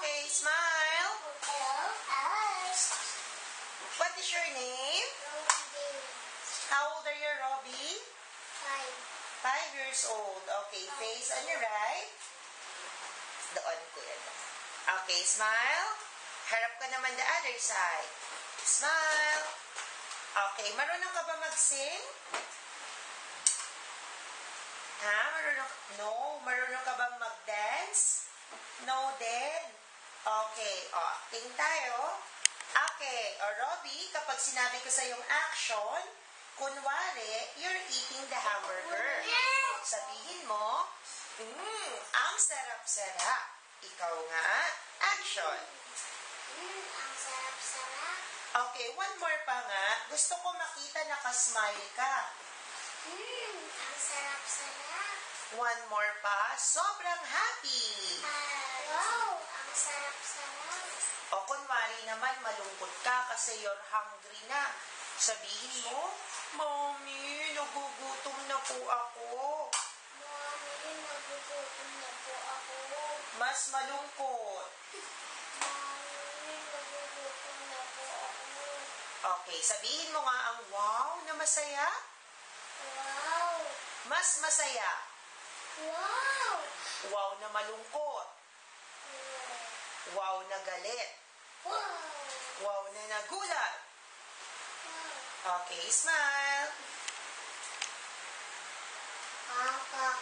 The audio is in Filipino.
Okay, smile. Hello, Alice. What is your name? Robbie. How old are you, Robbie? 5. 5 years old. Okay, face on your right. Doon ko yan. Okay, smile. Harap ka naman the other side. Smile. Okay, marunong ka ba mag-sing? Ha? No. Marunong ka bang mag-dance? No din. Okay. O, acting tayo. Okay. O, Robbie, kapag sinabi ko sa yung action, kunwari, you're eating the hamburger. Sabihin mo, ang sarap-sarap. Ikaw nga, action. Ang sarap-sarap. Okay, one more pa nga. Gusto ko makita nakasmile ka. Ang sarap-sarap. One more pa. Sobrang happy. Wow, ang sarap-sarap. O kunwari naman, malungkot ka kasi you're hungry na. Sabihin mo, Mommy, nagugutom na po ako. Mommy, nagugutom na po ako. Mas malungkot. Mommy, nagugutom na po ako. Okay, sabihin mo nga ang wow na masaya. Wow. Mas masaya. Wow. Wow na malungkot. Wow na galit. Wow. Wow na nagulat. Wow. Okay, smile. Papa.